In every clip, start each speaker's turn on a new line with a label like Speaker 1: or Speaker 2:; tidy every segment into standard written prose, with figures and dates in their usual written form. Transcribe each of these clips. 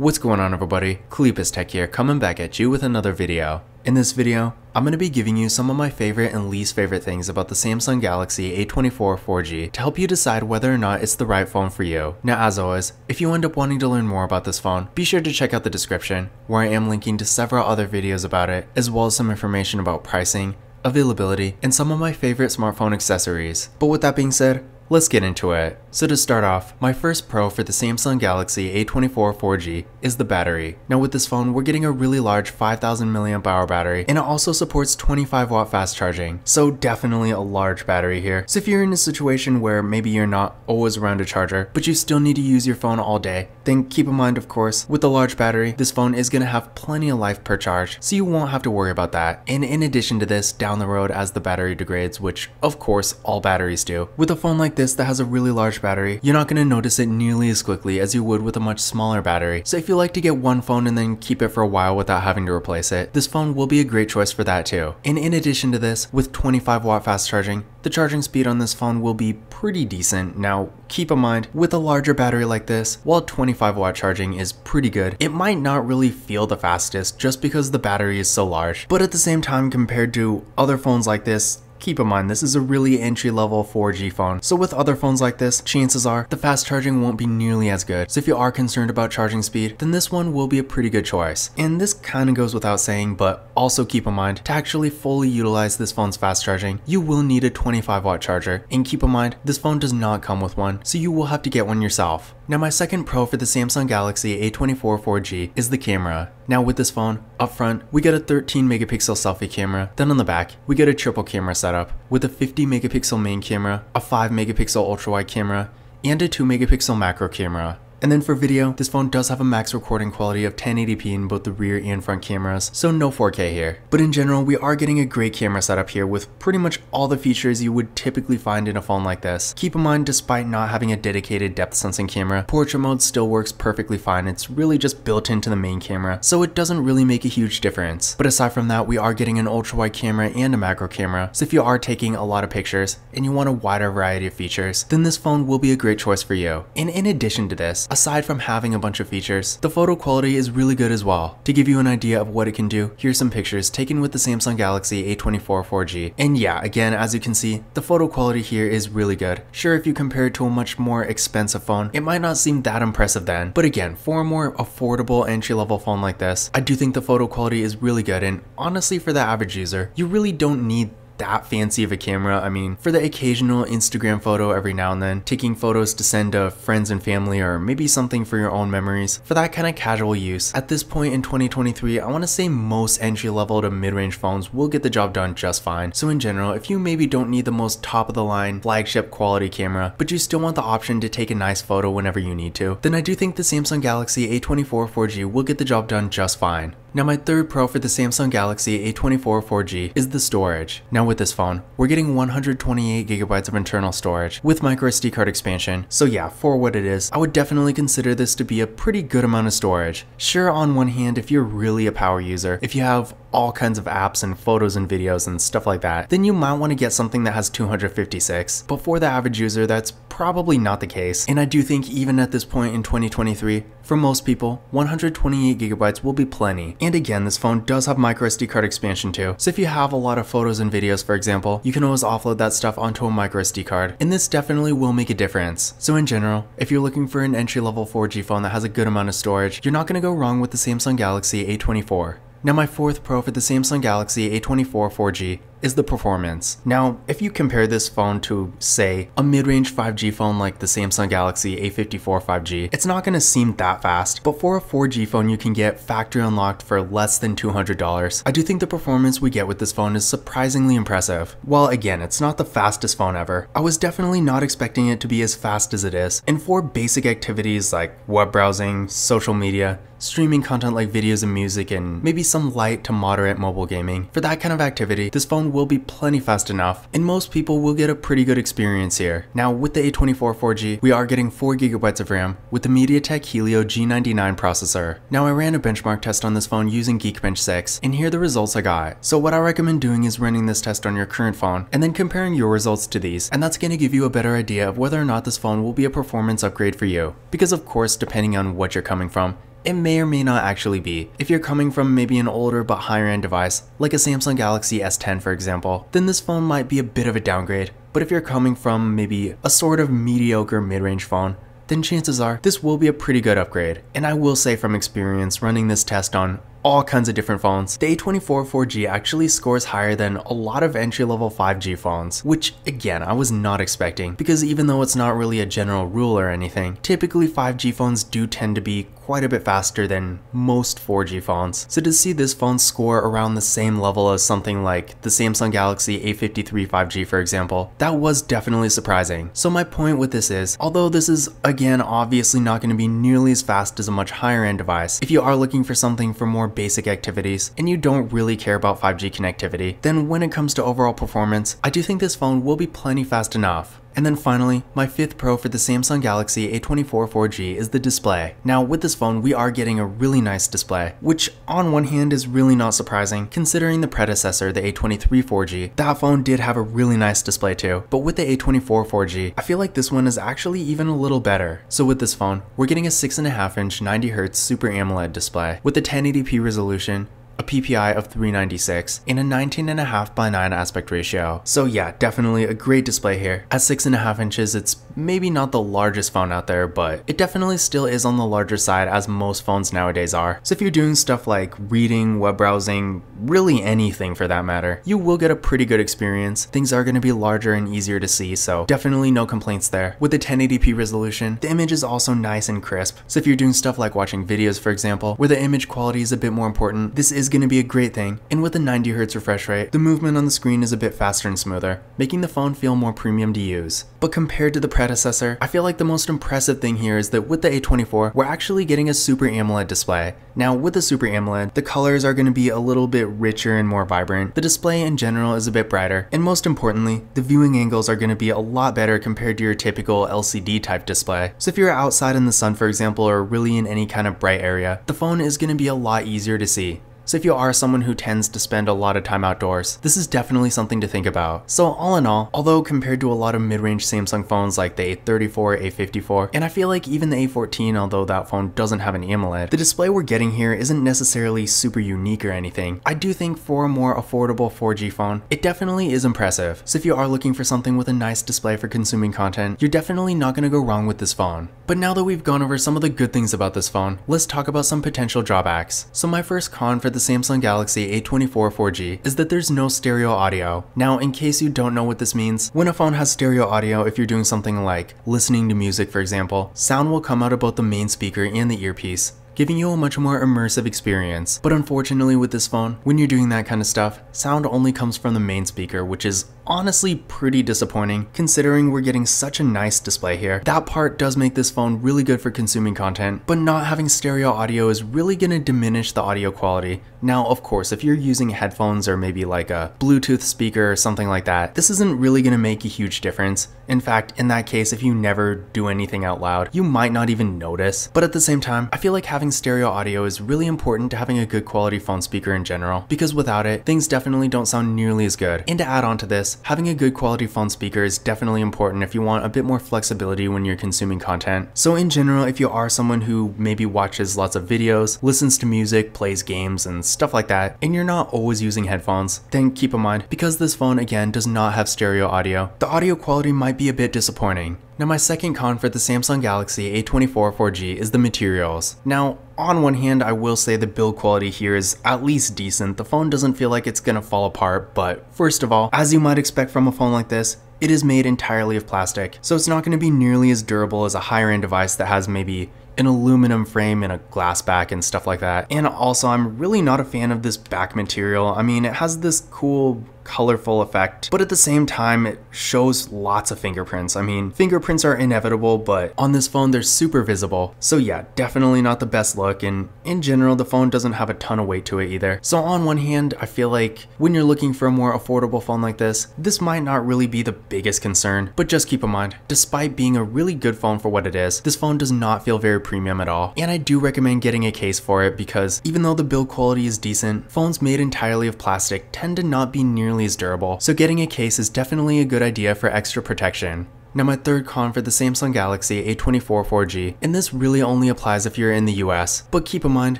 Speaker 1: What's going on, everybody? Tech here, coming back at you with another video. In this video, I'm going to be giving you some of my favorite and least favorite things about the Samsung Galaxy A24 4G to help you decide whether or not it's the right phone for you. Now, as always, if you end up wanting to learn more about this phone, be sure to check out the description, where I am linking to several other videos about it, as well as some information about pricing, availability, and some of my favorite smartphone accessories. But with that being said, let's get into it. So to start off, my first pro for the Samsung Galaxy A24 4G is the battery. Now with this phone, we're getting a really large 5000 mAh battery, and it also supports 25 watt fast charging. So definitely a large battery here. So if you're in a situation where maybe you're not always around a charger, but you still need to use your phone all day, then keep in mind, of course, with the large battery, this phone is going to have plenty of life per charge, so you won't have to worry about that. And in addition to this, down the road as the battery degrades, which of course all batteries do, with a phone like this that has a really large battery, you're not going to notice it nearly as quickly as you would with a much smaller battery. So if you like to get one phone and then keep it for a while without having to replace it, this phone will be a great choice for that too. And in addition to this, with 25 watt fast charging, the charging speed on this phone will be pretty decent. Now keep in mind, with a larger battery like this, while 25 watt charging is pretty good, it might not really feel the fastest just because the battery is so large. But at the same time, compared to other phones like this, keep in mind, this is a really entry-level 4G phone. So with other phones like this, chances are the fast charging won't be nearly as good. So if you are concerned about charging speed, then this one will be a pretty good choice. And this kind of goes without saying, but also keep in mind, to actually fully utilize this phone's fast charging, you will need a 25 watt charger. And keep in mind, this phone does not come with one, so you will have to get one yourself. Now my second pro for the Samsung Galaxy A24 4G is the camera. Now with this phone, up front, we get a 13 megapixel selfie camera, then on the back, we get a triple camera setup with a 50 megapixel main camera, a 5 megapixel ultra wide camera, and a 2 megapixel macro camera. And then for video, this phone does have a max recording quality of 1080p in both the rear and front cameras, so no 4K here. But in general, we are getting a great camera setup here with pretty much all the features you would typically find in a phone like this. Keep in mind, despite not having a dedicated depth sensing camera, portrait mode still works perfectly fine. It's really just built into the main camera, so it doesn't really make a huge difference. But aside from that, we are getting an ultra wide camera and a macro camera, so if you are taking a lot of pictures and you want a wider variety of features, then this phone will be a great choice for you. And in addition to this, aside from having a bunch of features, the photo quality is really good as well. To give you an idea of what it can do, here's some pictures taken with the Samsung Galaxy A24 4G. And yeah, again, as you can see, the photo quality here is really good. Sure, if you compare it to a much more expensive phone, it might not seem that impressive then. But again, for a more affordable entry-level phone like this, I do think the photo quality is really good. And honestly, for the average user, you really don't need that fancy of a camera. I mean, for the occasional Instagram photo every now and then, taking photos to send to friends and family, or maybe something for your own memories, for that kind of casual use, at this point in 2023, I want to say most entry-level to mid-range phones will get the job done just fine. So in general, if you maybe don't need the most top-of-the-line flagship quality camera, but you still want the option to take a nice photo whenever you need to, then I do think the Samsung Galaxy A24 4G will get the job done just fine. Now my third pro for the Samsung Galaxy A24 4G is the storage. Now with this phone, we're getting 128 gigabytes of internal storage with microSD card expansion. So yeah, for what it is, I would definitely consider this to be a pretty good amount of storage. Sure, on one hand, if you're really a power user, if you have all kinds of apps and photos and videos and stuff like that, then you might want to get something that has 256. But for the average user, that's probably not the case. And I do think even at this point in 2023, for most people, 128 gigabytes will be plenty. And again, this phone does have microSD card expansion too. So if you have a lot of photos and videos, for example, you can always offload that stuff onto a microSD card. And this definitely will make a difference. So in general, if you're looking for an entry-level 4G phone that has a good amount of storage, you're not going to go wrong with the Samsung Galaxy A24. Now my fourth pro for the Samsung Galaxy A24 4G is the performance. Now, if you compare this phone to, say, a mid-range 5G phone like the Samsung Galaxy A54 5G, it's not going to seem that fast, but for a 4G phone you can get factory unlocked for less than $200. I do think the performance we get with this phone is surprisingly impressive. While again, it's not the fastest phone ever, I was definitely not expecting it to be as fast as it is. And for basic activities like web browsing, social media, streaming content like videos and music, and maybe some light to moderate mobile gaming, for that kind of activity, this phone will be plenty fast enough, and most people will get a pretty good experience here. Now with the A24 4G, we are getting 4 gigabytes of RAM with the MediaTek Helio G99 processor. Now I ran a benchmark test on this phone using Geekbench 6, and here are the results I got. So what I recommend doing is running this test on your current phone, and then comparing your results to these, and that's going to give you a better idea of whether or not this phone will be a performance upgrade for you. Because of course, depending on what you're coming from, it may or may not actually be. If you're coming from maybe an older but higher end device, like a Samsung Galaxy S10 for example, then this phone might be a bit of a downgrade. But if you're coming from maybe a sort of mediocre mid-range phone, then chances are this will be a pretty good upgrade. And I will say from experience running this test on all kinds of different phones, the A24 4G actually scores higher than a lot of entry-level 5G phones, which again, I was not expecting, because even though it's not really a general rule or anything, typically 5G phones do tend to be quite a bit faster than most 4G phones. So to see this phone score around the same level as something like the Samsung Galaxy A53 5G for example, that was definitely surprising. So my point with this is, although this is again obviously not going to be nearly as fast as a much higher end device, if you are looking for something for more basic activities and you don't really care about 5G connectivity, then when it comes to overall performance, I do think this phone will be plenty fast enough. And then finally, my fifth pro for the Samsung Galaxy A24 4G is the display. Now with this phone, we are getting a really nice display, which on one hand is really not surprising considering the predecessor, the A23 4G. That phone did have a really nice display too, but with the A24 4G, I feel like this one is actually even a little better. So with this phone, we're getting a 6.5 inch 90Hz Super AMOLED display with a 1080p resolution, a PPI of 396, and a 19.5:9 aspect ratio. So yeah, definitely a great display here. At 6.5 inches, it's maybe not the largest phone out there, but it definitely still is on the larger side as most phones nowadays are. So if you're doing stuff like reading, web browsing, really anything for that matter, you will get a pretty good experience. Things are going to be larger and easier to see, so definitely no complaints there. With the 1080p resolution, the image is also nice and crisp. So if you're doing stuff like watching videos, for example, where the image quality is a bit more important, this is going to be a great thing. And with the 90Hz refresh rate, the movement on the screen is a bit faster and smoother, making the phone feel more premium to use. But compared to the predecessor, I feel like the most impressive thing here is that with the A24, we're actually getting a Super AMOLED display. Now with the Super AMOLED, the colors are going to be a little bit richer and more vibrant. The display in general is a bit brighter, and most importantly, the viewing angles are going to be a lot better compared to your typical LCD type display. So if you're outside in the sun, for example, or really in any kind of bright area, the phone is going to be a lot easier to see. So if you are someone who tends to spend a lot of time outdoors, this is definitely something to think about. So all in all, although compared to a lot of mid-range Samsung phones like the A34, A54, and I feel like even the A14, although that phone doesn't have an AMOLED, the display we're getting here isn't necessarily super unique or anything. I do think for a more affordable 4G phone, it definitely is impressive. So if you are looking for something with a nice display for consuming content, you're definitely not going to go wrong with this phone. But now that we've gone over some of the good things about this phone, let's talk about some potential drawbacks. So my first con for the Samsung Galaxy A24 4G is that there's no stereo audio. Now, in case you don't know what this means, when a phone has stereo audio, if you're doing something like listening to music, for example, sound will come out of both the main speaker and the earpiece, giving you a much more immersive experience. But unfortunately with this phone, when you're doing that kind of stuff, sound only comes from the main speaker, which is honestly pretty disappointing considering we're getting such a nice display here. That part does make this phone really good for consuming content, but not having stereo audio is really going to diminish the audio quality. Now, of course, if you're using headphones or maybe like a Bluetooth speaker or something like that, this isn't really going to make a huge difference. In fact, in that case, if you never do anything out loud, you might not even notice. But at the same time, I feel like having stereo audio is really important to having a good quality phone speaker in general, because without it, things definitely don't sound nearly as good. And to add on to this, having a good quality phone speaker is definitely important if you want a bit more flexibility when you're consuming content. So in general, if you are someone who maybe watches lots of videos, listens to music, plays games, and stuff like that, and you're not always using headphones, then keep in mind, because this phone again does not have stereo audio, the audio quality might be a bit disappointing. Now my second con for the Samsung Galaxy A24 4G is the materials. Now, on one hand, I will say the build quality here is at least decent. The phone doesn't feel like it's gonna fall apart, but first of all, as you might expect from a phone like this, it is made entirely of plastic, so it's not going to be nearly as durable as a higher end device that has maybe an aluminum frame and a glass back and stuff like that. And also, I'm really not a fan of this back material. I mean, it has this cool colorful effect, but at the same time it shows lots of fingerprints. I mean, fingerprints are inevitable, but on this phone they're super visible. So yeah, definitely not the best look, and in general the phone doesn't have a ton of weight to it either. So on one hand, I feel like when you're looking for a more affordable phone like this might not really be the biggest concern, but just keep in mind, despite being a really good phone for what it is, this phone does not feel very premium at all. And I do recommend getting a case for it, because even though the build quality is decent, phones made entirely of plastic tend to not be nearly as durable, so getting a case is definitely a good idea for extra protection. Now my third con for the Samsung Galaxy A24 4G, and this really only applies if you're in the US, but keep in mind,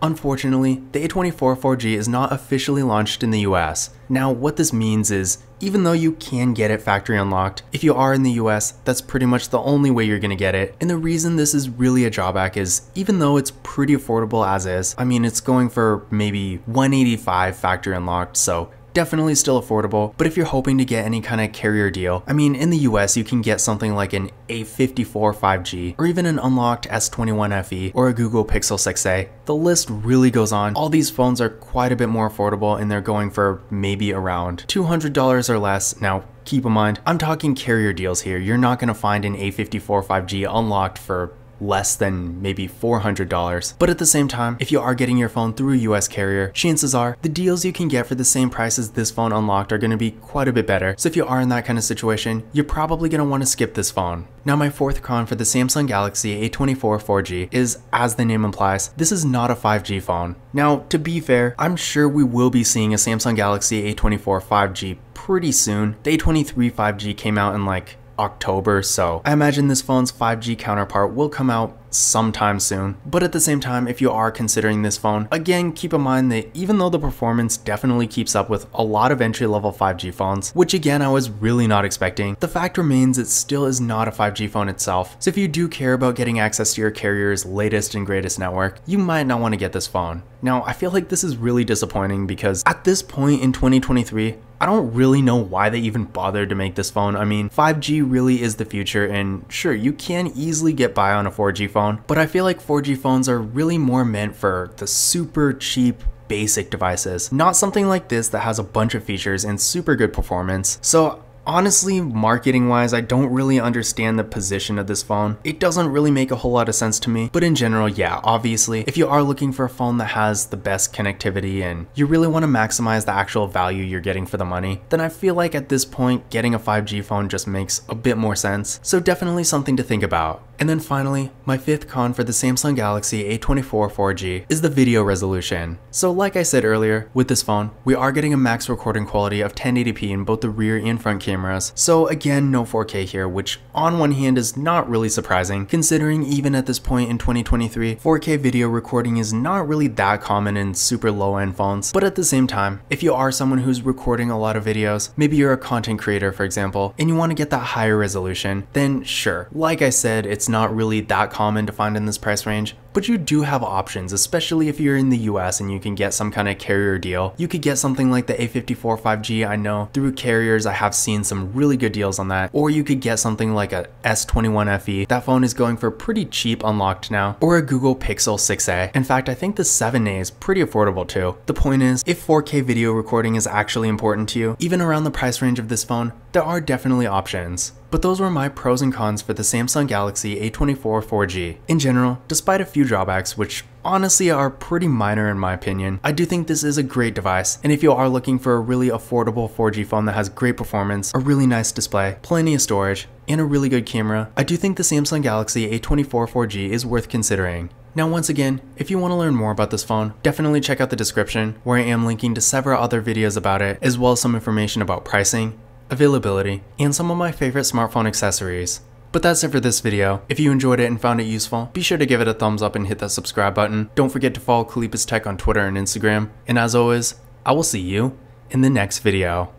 Speaker 1: unfortunately, the A24 4G is not officially launched in the US. Now what this means is, even though you can get it factory unlocked, if you are in the US, that's pretty much the only way you're gonna get it. And the reason this is really a drawback is, even though it's pretty affordable as is, I mean it's going for maybe $185 factory unlocked, so definitely still affordable, but if you're hoping to get any kind of carrier deal, I mean in the US you can get something like an A24 5G or even an unlocked S21 FE or a Google Pixel 6a. The list really goes on. All these phones are quite a bit more affordable and they're going for maybe around $200 or less. Now keep in mind, I'm talking carrier deals here. You're not going to find an A54 5G unlocked for less than maybe $400. But at the same time, if you are getting your phone through a US carrier, chances are the deals you can get for the same price as this phone unlocked are going to be quite a bit better. So if you are in that kind of situation, you're probably going to want to skip this phone. Now my fourth con for the Samsung Galaxy A24 4G is, as the name implies, this is not a 5G phone. Now to be fair, I'm sure we will be seeing a Samsung Galaxy A24 5G pretty soon. The A23 5G came out in like October, so I imagine this phone's 5G counterpart will come out sometime soon. But at the same time, if you are considering this phone, again, keep in mind that even though the performance definitely keeps up with a lot of entry-level 5G phones, which again I was really not expecting, the fact remains it still is not a 5G phone itself. So if you do care about getting access to your carrier's latest and greatest network, you might not want to get this phone. Now I feel like this is really disappointing because at this point in 2023, I don't really know why they even bothered to make this phone. I mean, 5G really is the future, and sure, you can easily get by on a 4G phone, but I feel like 4G phones are really more meant for the super cheap basic devices, not something like this that has a bunch of features and super good performance. So honestly, marketing wise, I don't really understand the position of this phone. It doesn't really make a whole lot of sense to me, but in general, yeah, obviously, if you are looking for a phone that has the best connectivity and you really want to maximize the actual value you're getting for the money, then I feel like at this point, getting a 5G phone just makes a bit more sense. So definitely something to think about. And then finally, my fifth con for the Samsung Galaxy A24 4G is the video resolution. So like I said earlier, with this phone, we are getting a max recording quality of 1080p in both the rear and front cameras. So again, no 4K here, which on one hand is not really surprising, considering even at this point in 2023, 4K video recording is not really that common in super low-end phones. But at the same time, if you are someone who's recording a lot of videos, maybe you're a content creator for example, and you want to get that higher resolution, then sure, like I said, it's not really that common to find in this price range, but you do have options, especially if you're in the US and you can get some kind of carrier deal. You could get something like the A54 5G. I know through carriers I have seen some really good deals on that, or you could get something like a S21 FE. That phone is going for pretty cheap unlocked now, or a Google Pixel 6a. In fact, I think the 7a is pretty affordable too. The point is, if 4K video recording is actually important to you, even around the price range of this phone, there are definitely options. But those were my pros and cons for the Samsung Galaxy A24 4G. In general, despite a few drawbacks, which honestly are pretty minor in my opinion, I do think this is a great device, and if you are looking for a really affordable 4G phone that has great performance, a really nice display, plenty of storage, and a really good camera, I do think the Samsung Galaxy A24 4G is worth considering. Now once again, if you want to learn more about this phone, definitely check out the description, where I am linking to several other videos about it, as well as some information about pricing, availability, and some of my favorite smartphone accessories. But that's it for this video. If you enjoyed it and found it useful, be sure to give it a thumbs up and hit that subscribe button. Don't forget to follow Kalipis Tech on Twitter and Instagram. And as always, I will see you in the next video.